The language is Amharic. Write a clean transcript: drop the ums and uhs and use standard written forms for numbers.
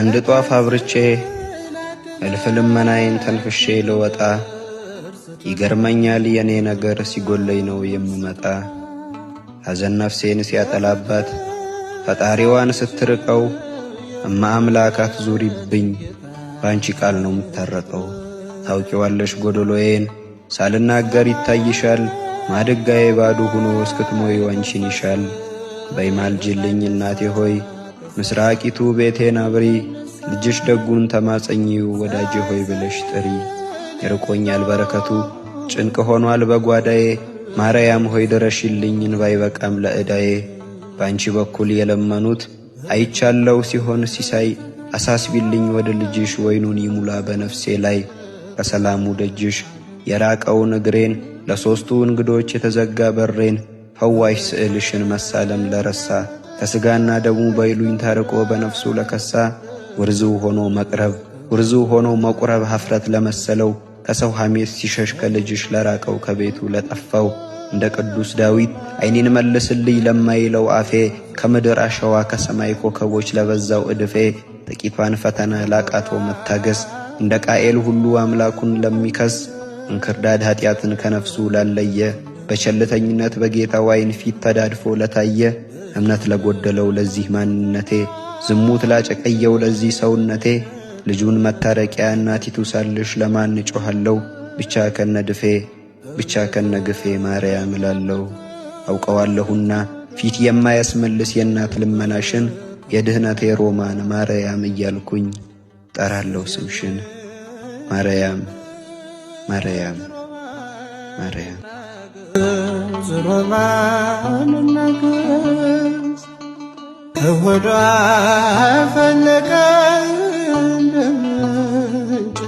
አንድ ጧፍ አብርቼ እልፍ ልመናዬን ተንፍሼ ልወጣ ይገርመኛል የኔ ነገር ሲጎለኝ ነው የምመጣ። ሐዘን ነፍሴን ሲያጠላባት ፈጣሪዋን ስትርቀው እማ አምላክ አትዙሪብኝ ባንቺ ቃል ነው የምታረቀው። ታውቂዋለሽ ጎዶሎዬን ሳልናገር ይታይሻል ማድጋዬ ባዶ ሆኖ እስክትሞይ ዋንቺን ይሻል። በይማልጅልኝ እናቴ ሆይ ምስራቂቱ ቤቴን አብሪ ልጅሽ ደጉን ተማጸኚው ወዳጄ ሆይ ብለሽ ጥሪ። ይርቆኛል በረከቱ ጭንቅ ሆኗል በጓዳዬ ማርያም ሆይ ድረሽልኝ እንባይ በቃም ለዕዳዬ። ባንቺ በኩል የለመኑት አይቻለው ሲሆን ሲሳይ አሳስቢልኝ ወደ ልጅሽ ወይኑን ይሙላ በነፍሴ ላይ። በሰላሙ ደጅሽ የራቀውን እግሬን ለሶስቱ እንግዶች የተዘጋ በሬን ፈዋሽ ስዕልሽን መሳለም ለረሳ ከስጋና ደሙ በይሉኝ ታርቆ በነፍሱ ለከሳ። ውርዝው ሆኖ መቅረብ ውርዝው ሆኖ መቁረብ ኀፍረት ለመሰለው ከሰው ሐሜት ሲሸሽ ከልጅሽ ለራቀው ከቤቱ ለጠፋው እንደ ቅዱስ ዳዊት ዓይኔን መልስልኝ ለማይለው አፌ ከምድር አሸዋ ከሰማይ ኮከቦች ለበዛው እድፌ ጥቂቷን ፈተና ላቃተው መታገስ እንደ ቃኤል ሁሉ አምላኩን ለሚከስ እንክርዳድ ኀጢአትን ከነፍሱ ላለየ በቸልተኝነት በጌታው ዓይን ፊት ተዳድፎ ለታየ እምነት ለጎደለው ለዚህ ማንነቴ ዝሙት ላጨቀየው ለዚህ ሰውነቴ ልጁን መታረቂያ እናቲቱ ሳልሽ ለማን ጮኻለሁ ብቻ ከነድፌ ብቻ ከነግፌ ማርያም እላለሁ። አውቀዋለሁና ፊት የማያስመልስ የእናት ልመናሽን የድህነቴ ሮማን ማርያም እያልኩኝ ጠራለሁ ስምሽን። ማርያም ማርያም ማርያም ሮማንና ግስ ከወዷ ፈለቀ እንደምንጭ